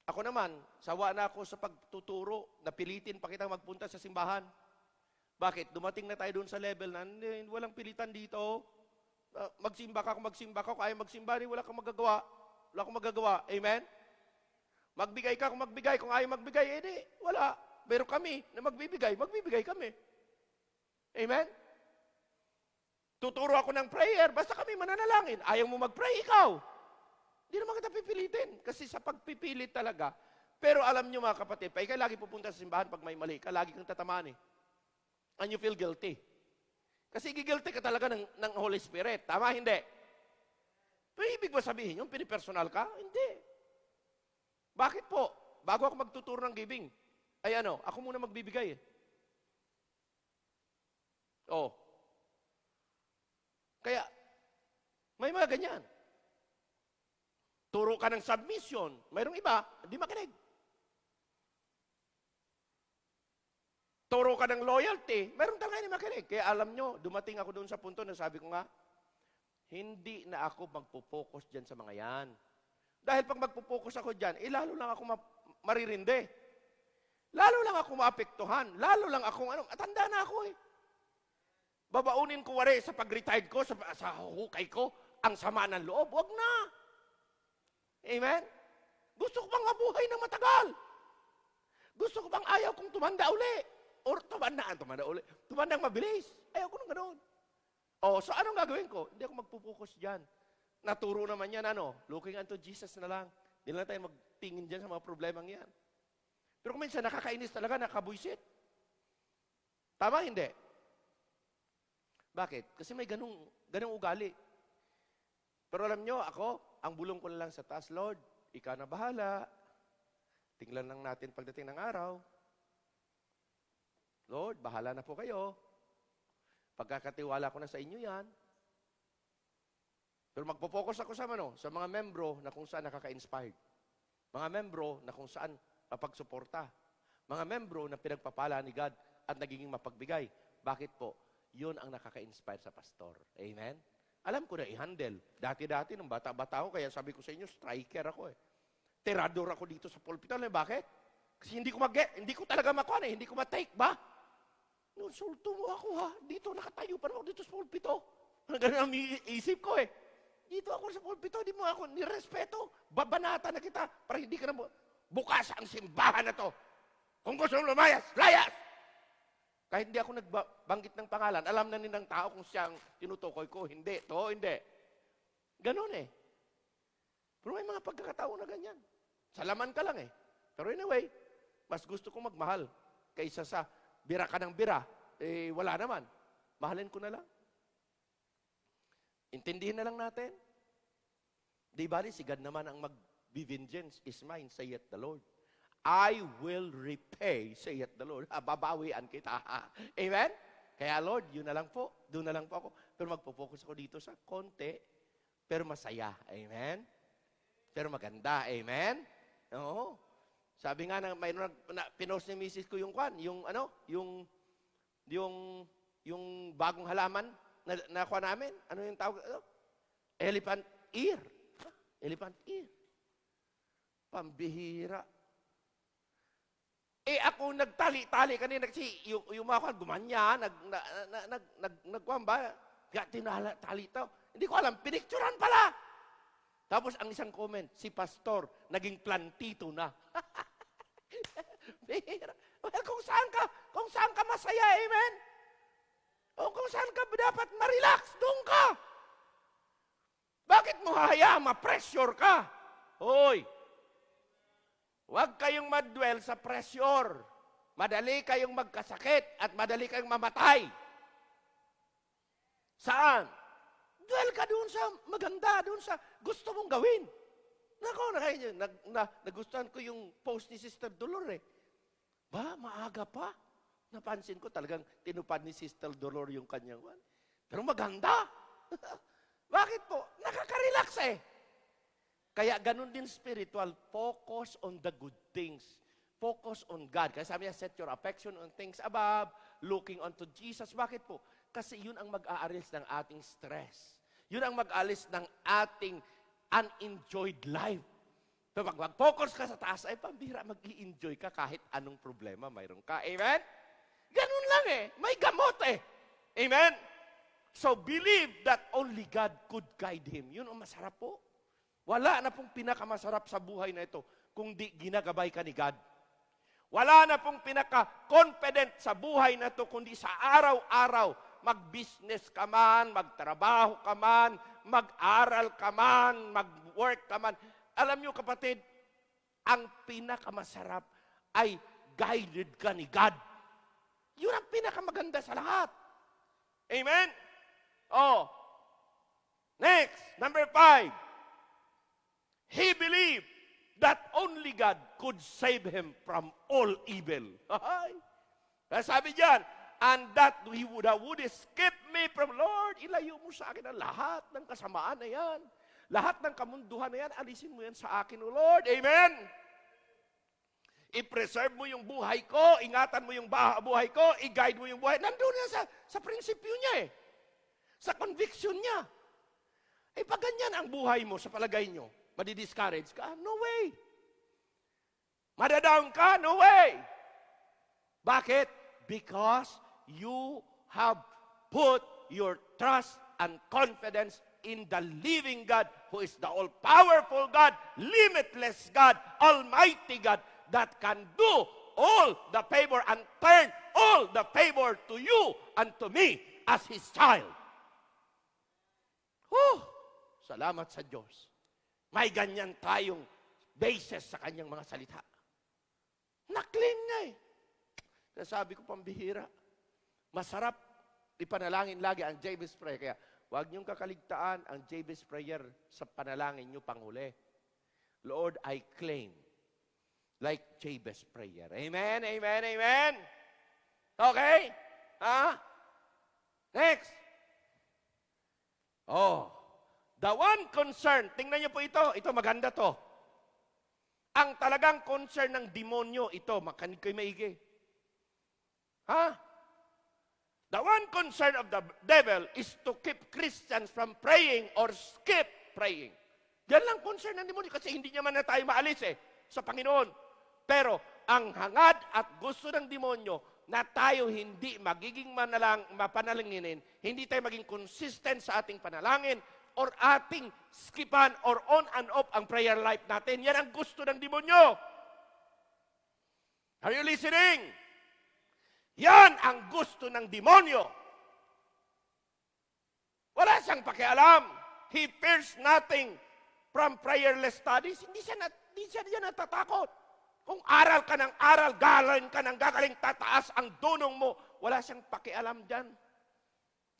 Ako naman, sawa na ako sa pagtuturo, napilitin pa kitang magpunta sa simbahan. Bakit? Dumating na tayo doon sa level na walang pilitan dito. Magsimba ka kung ayaw magsimba, wala kang magagawa. Wala akong magagawa. Amen? Magbigay ka kung magbigay, kung ayaw magbigay, wala. Pero kami na magbibigay kami. Amen? Tuturo ako ng prayer, basta kami mananalangin. Ayaw mo mag-pray, ikaw. Hindi naman kita pipilitin. Kasi sa pagpipilit talaga. Pero alam nyo mga kapatid, ikaw lagi pupunta sa simbahan pag may mali ka, lagi kang tatamaan eh. And you feel guilty. Kasi gigilty ka talaga ng Holy Spirit. Tama, hindi? Pero ibig ba sabihin yung pinipersonal ka? Hindi. Bakit po? Bago ako magtuturo ng giving, ako muna magbibigay eh. Kaya, may mga ganyan. Turo ka ng submission. Mayroong iba, hindi makinig. Turo ka ng loyalty, mayroong talaga hindi makinig. Kaya alam nyo, dumating ako doon sa punto na sabi ko nga, hindi na ako magpo-focus dyan sa mga yan. Dahil pag magpo-focus ako dyan, lalo lang ako maririndi. Lalo lang ako maapektuhan. Lalo lang akong tanda na ako eh. Babaunin ko wari sa pag-retired ko, sa hukay ko, ang sama ng loob. Wag na. Amen? Gusto ko bang mabuhay ng matagal? Gusto ko bang ayaw kong tumanda uli? Or tumanda uli. Tumandang mabilis. Ayaw ko nung ganoon. So anong gagawin ko? Hindi ako magpupokus dyan. Naturo naman yan, looking unto Jesus na lang. Hindi lang tayo magtingin dyan sa mga problemang yan. Pero kung minsan nakakainis talaga, nakabuisit. Tama, hindi? Bakit? Kasi may ganung ugali. Pero alam nyo, ako, ang bulong ko na lang sa taas, Lord, ikaw na bahala. Tingnan lang natin pagdating ng araw. Lord, bahala na po kayo. Pagkakatiwala ko na sa inyo yan. Pero magpo-focus ako sa mga membro na kung saan nakaka-inspired. Mga membro na kung saan mapagsuporta. Mga membro na pinagpapala ni God at nagiging mapagbigay. Bakit po? Yun ang nakaka-inspire sa pastor. Amen? Alam ko na i-handle. Dati-dati, nung bata-bata ako, kaya sabi ko sa inyo, striker ako eh. Tirador ako dito sa pulpito. Alam bakit? Kasi hindi ko talaga makuha hindi ko matake ba? Insulto mo ako ha. Dito nakatayo pa ako dito sa pulpito. Ganun ang isip ko eh. Dito ako sa pulpito, di mo ako nirespeto. Babanata na kita para hindi ka na bukas ang simbahan na to. Kung gusto mong lumayas, layas! Kahit hindi ako nagbanggit ng pangalan, alam na nilang tao kung siyang tinutukoy ko. Hindi, hindi. Ganun eh. Pero may mga pagkakataon na ganyan. Salaman ka lang eh. Pero anyway, mas gusto kong magmahal kaysa sa bira ka ng bira. Wala naman. Mahalin ko na lang. Intindihin na lang natin. Di ba si God naman ang mag-vengeance is mine, saith the Lord. I will repay, saith the Lord. Babawian kita. Amen? Kaya Lord, yun na lang po. Doon na lang po ako. Pero magpo-focus ako dito sa konti, pero masaya. Amen? Pero maganda. Amen? Oo. Sabi nga mayroon pinost ni Mrs. ko yung bagong halaman na nakuha namin. Ano yung tawag? Elephant ear. Elephant ear. Pambihira. Ako nagtali-tali kanina kasi yung mga gumanya, nagkuhan ba? Kaya tinali ito. Hindi ko alam, pinicturan pala. Tapos ang isang comment, si pastor, naging plantito na. Well, kung saan ka masaya, amen? O kung saan ka dapat ma-relax, doon ka. Bakit mo hahayaan, ma-pressure ka? Hoy, Huwag kayong madwell sa pressure. Madali kayong magkasakit at madali kayong mamatay. Saan? Dwell ka doon sa maganda, doon sa gusto mong gawin. Nako, nagustuhan ko yung post ni Sister Dolor eh. Ba, maaga pa? Napansin ko talagang tinupad ni Sister Dolor yung kanyang one. Pero maganda. Bakit po? Nakaka-relax eh. Kaya ganun din spiritual, focus on the good things. Focus on God. Kaya sabi niya, set your affection on things above, looking unto Jesus. Bakit po? Kasi yun ang mag-aalis ng ating stress. Yun ang mag-aalis ng ating unenjoyed life. So pag mag-focus ka sa taas, ay pambira, mag-i-enjoy ka kahit anong problema mayroon ka. Amen? Ganun lang eh. May gamot eh. Amen? So believe that only God could guide him. Yun ang masarap po. Wala na pong pinakamasarap sa buhay na ito kung di ginagabay ka ni God. Wala na pong pinaka-confident sa buhay na ito kundi sa araw-araw, mag-business ka man, magtrabaho ka man, mag-aral ka man, mag-work ka man. Alam niyo kapatid, ang pinakamasarap ay guided ka ni God. Yun ang pinakamaganda sa lahat. Amen? Oh. Next, number 5. He believed that only God could save him from all evil. Kaya sabi diyan, and that he would escape me from Lord. Ilayo mo sa akin ang lahat ng kasamaan na yan. Lahat ng kamunduhan na yan, alisin mo yan sa akin, O Lord. Amen? I-preserve mo yung buhay ko, ingatan mo yung buhay ko, i-guide mo yung buhay. Nandun yan sa prinsipyo niya eh. Sa conviction niya. Eh pag ganyan ang buhay mo sa palagay nyo, madi-discourage ka? No way. Madadown ka? No way. Bakit? Because you have put your trust and confidence in the living God who is the all-powerful God, limitless God, almighty God that can do all the favor and turn all the favor to you and to me as His child. Salamat sa Diyos. May ganyan tayong basis sa kanyang mga salita. Na-claim niya eh. Kaya sabi ko, pambihira. Masarap ipanalangin lagi ang Jabez prayer. Kaya huwag niyong kakaligtaan ang Jabez prayer sa panalangin niyo panghuli. Lord, I claim like Jabez prayer. Amen, amen, amen. Okay? Next. The one concern, tingnan niyo po ito maganda to. Ang talagang concern ng demonyo, ito, makanig kayo maigi. The one concern of the devil is to keep Christians from praying or skip praying. Yan lang concern ng demonyo kasi hindi naman na tayo maalis sa Panginoon. Pero ang hangad at gusto ng demonyo na tayo hindi magiging mapanalanginin, hindi tayo maging consistent sa ating panalangin, or ating skipan or on and off ang prayer life natin. Yan ang gusto ng demonyo. Are you listening? Yan ang gusto ng demonyo. Wala siyang pakialam. He fears nothing from prayerless studies. Hindi siya natatakot. Kung aral ka ng aral, gagaling tataas ang dunong mo, wala siyang pakialam dyan.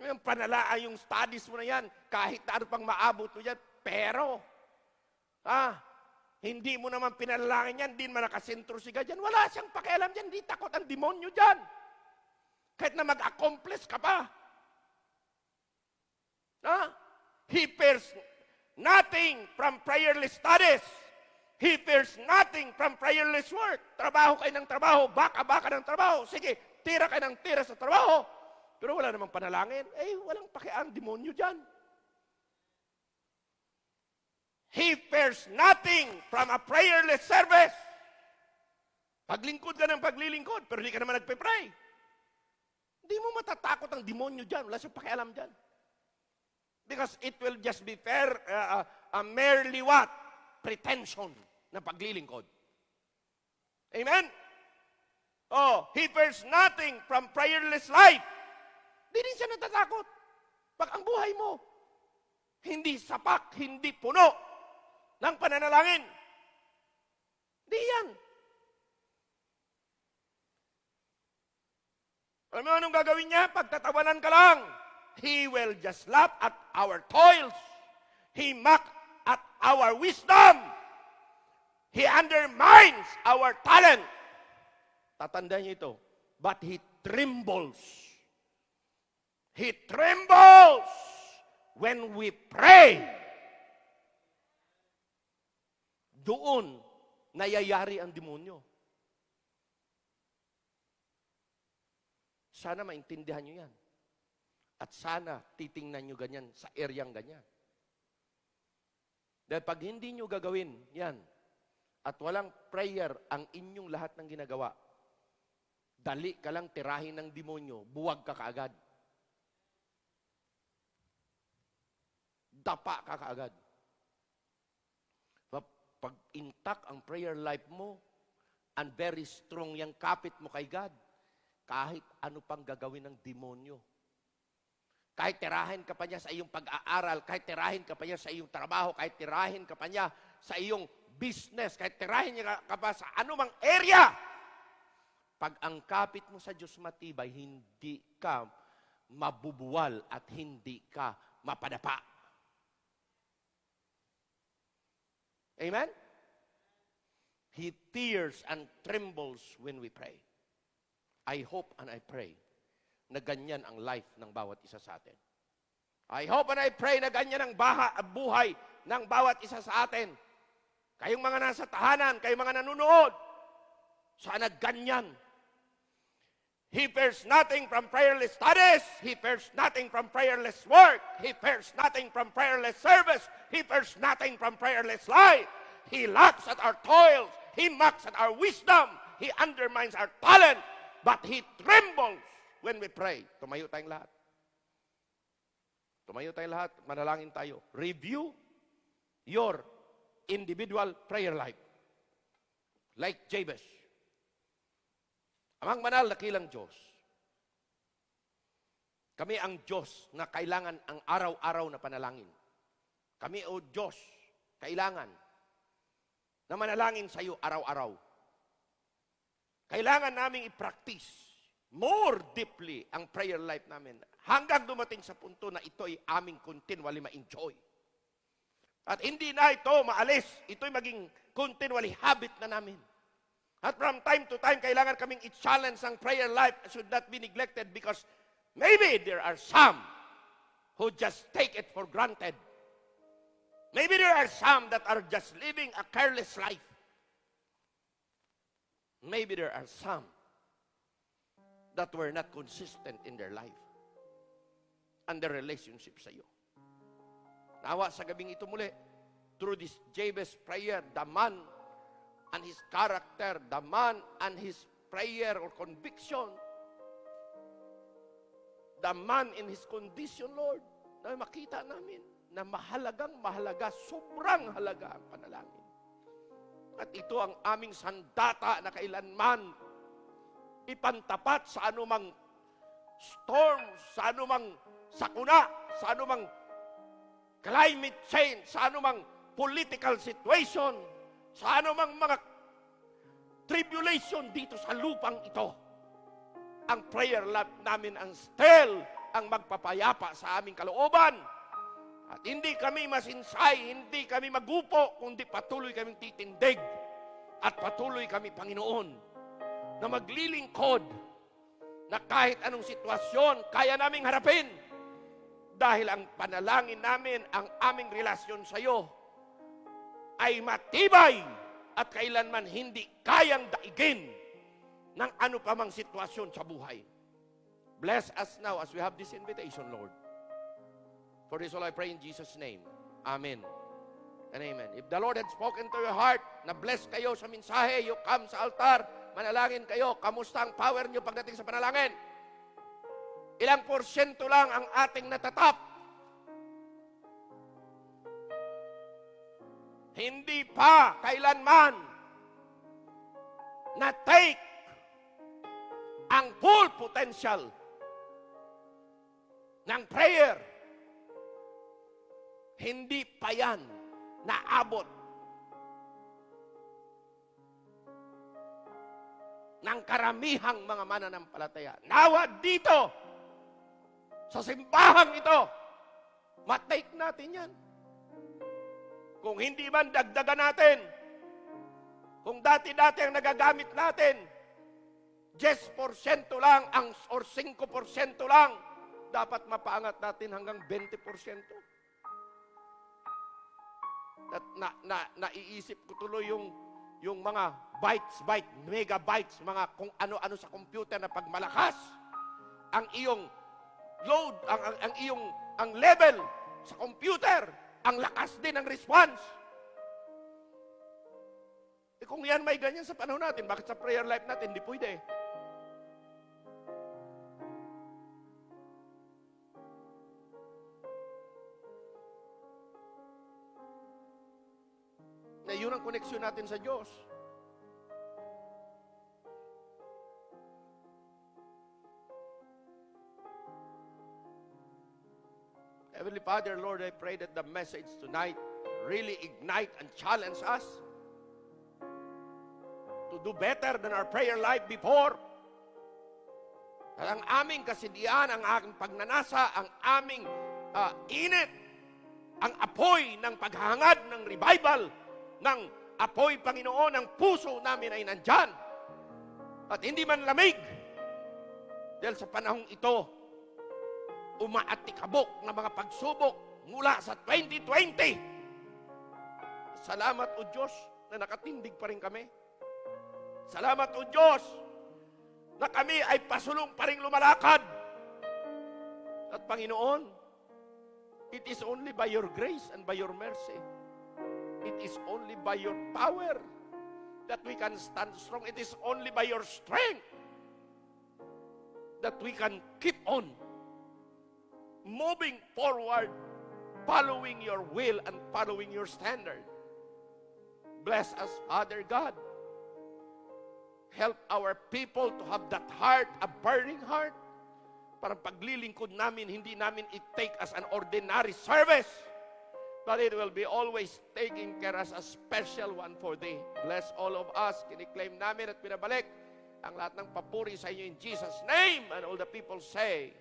Yung yung studies mo na yan, kahit na ano pang maabot mo yan, pero, hindi mo naman pinalangin yan, hindi naman nakasentro siya dyan, wala siyang pakialam dyan, hindi takot ang demonyo dyan. Kahit na mag-accomplish ka pa. He fears nothing from prayerless studies. He fears nothing from prayerless work. Trabaho kayo ng trabaho, baka ng trabaho. Sige, tira kayo ng tira sa trabaho. Pero wala namang panalangin. Walang pakialam demonyo dyan. He fears nothing from a prayerless service. Paglingkod ka ng paglilingkod, pero hindi ka naman nagpe-pray. Hindi mo matatakot ang demonyo dyan. Wala siyang pakialam dyan. Because it will just be merely what? Pretension na paglilingkod. Amen? He fears nothing from prayerless life. Di rin siya natatakot. Pag ang buhay mo, hindi sapak, hindi puno ng pananalangin. Di yan. Alam mo anong gagawin niya? Pagtatawanan ka lang. He will just laugh at our toils. He mock at our wisdom. He undermines our talent. Tatandaan niyo ito. But he trembles. He trembles when we pray. Doon nayayari ang demonyo. Sana maintindihan nyo yan. At sana titingnan nyo ganyan sa eryang ganyan. Dahil pag hindi nyo gagawin yan, at walang prayer ang inyong lahat ng ginagawa, dali ka lang tirahin ng demonyo, buwag ka kaagad. Dapa ka kaagad. Pag intact ang prayer life mo, and very strong yung kapit mo kay God, kahit ano pang gagawin ng demonyo. Kahit tirahin ka pa niya sa iyong pag-aaral, kahit tirahin ka pa niya sa iyong trabaho, kahit tirahin ka pa niya sa iyong business, kahit tirahin niya ka pa sa anumang area, pag ang kapit mo sa Diyos matibay, hindi ka mabubuwal at hindi ka mapadapa. Amen? He tears and trembles when we pray. I hope and I pray na ganyan ang life ng bawat isa sa atin. I hope and I pray na ganyan ang buhay ng bawat isa sa atin. Kayong mga nasa tahanan, kayong mga nanonood, sana ganyan. He fears nothing from prayerless studies. He fears nothing from prayerless work. He fears nothing from prayerless service. He fears nothing from prayerless life. He laughs at our toils. He mocks at our wisdom. He undermines our talent. But he trembles when we pray. Tumayo tayong lahat. Tumayo tayong lahat. Manalangin tayo. Review your individual prayer life. Like Jabez. Amang manal na kilang Diyos. Kami ang Diyos na kailangan ang araw-araw na panalangin. Kami o Diyos, kailangan na manalangin sa iyo araw-araw. Kailangan naming i-practice more deeply ang prayer life namin hanggang dumating sa punto na ito ay aming continually ma-enjoy. At hindi na ito maalis, ito'y maging continually habit na namin. At from time to time, kailangan kaming i-challenge ang prayer life should not be neglected because maybe there are some who just take it for granted. Maybe there are some that are just living a careless life. Maybe there are some that were not consistent in their life and their relationship sa iyo. Nawa sa gabing ito muli, through this Jabez prayer, the man and his character, the man and his prayer or conviction, the man in his condition, Lord, na makita namin na mahalaga, sobrang halaga ang panalangin. At ito ang aming sandata na kailanman ipantapat sa anumang storm, sa anumang sakuna, sa anumang climate change, sa anumang political situation, sa anumang mga tribulation dito sa lupang ito. Ang prayer life namin ang still ang magpapayapa sa aming kalooban. At hindi kami masinsay, hindi kami magupo, kundi patuloy kaming titindig. At patuloy kami, Panginoon, na maglilingkod na kahit anong sitwasyon, kaya naming harapin. Dahil ang panalangin namin, ang aming relasyon sa iyo, ay matibay at kailanman hindi kayang daigin ng ano pa mang sitwasyon sa buhay. Bless us now as we have this invitation, Lord. For this all I pray in Jesus' name. Amen and amen. If the Lord had spoken to your heart, na bless kayo sa mensahe, you come sa altar, manalangin kayo, kamusta ang power nyo pagdating sa panalangin? Ilang porsyento lang ang ating natatap? Hindi pa kailanman na-take ang full potential ng prayer. Hindi pa yan naabot. ng karamihang mga mananampalataya. Nawa dito, sa simbahang ito, matake natin yan. Kung hindi man, dagdagan natin. Kung dati-dati ang nagagamit natin, 10% lang or 5% lang, dapat mapaangat natin hanggang 20%. At naiisip ko tuloy yung mga megabytes, mga kung ano-ano sa computer na pag malakas ang iyong load, ang level sa computer, ang lakas din ng response. Kung yan may ganyan sa panahon natin, bakit sa prayer life natin hindi pwede? Na yun ang koneksyon natin sa Diyos. Heavenly Father, Lord, I pray that the message tonight really ignite and challenge us to do better than our prayer life before. At ang aming kasidian, ang aking pagnanasa, ang aming init, ang apoy ng paghangad ng revival, ng apoy, Panginoon, ang puso namin ay nandyan. At hindi man lamig. Dahil sa panahong ito, umaatikabok na mga pagsubok mula sa 2020. Salamat o Diyos na nakatindig pa rin kami. Salamat o Diyos na kami ay pasulong pa rin lumalakad. At Panginoon, it is only by your grace and by your mercy. It is only by your power that we can stand strong. It is only by your strength that we can keep on moving forward, following your will and following your standard. Bless us, Father God. Help our people to have that heart, a burning heart, para paglilingkod namin, hindi namin i-take as an ordinary service, but it will be always taking care as a special one for thee. Bless all of us. Kiniklaim namin at pinabalik ang lahat ng papuri sa inyo in Jesus' name. And all the people say,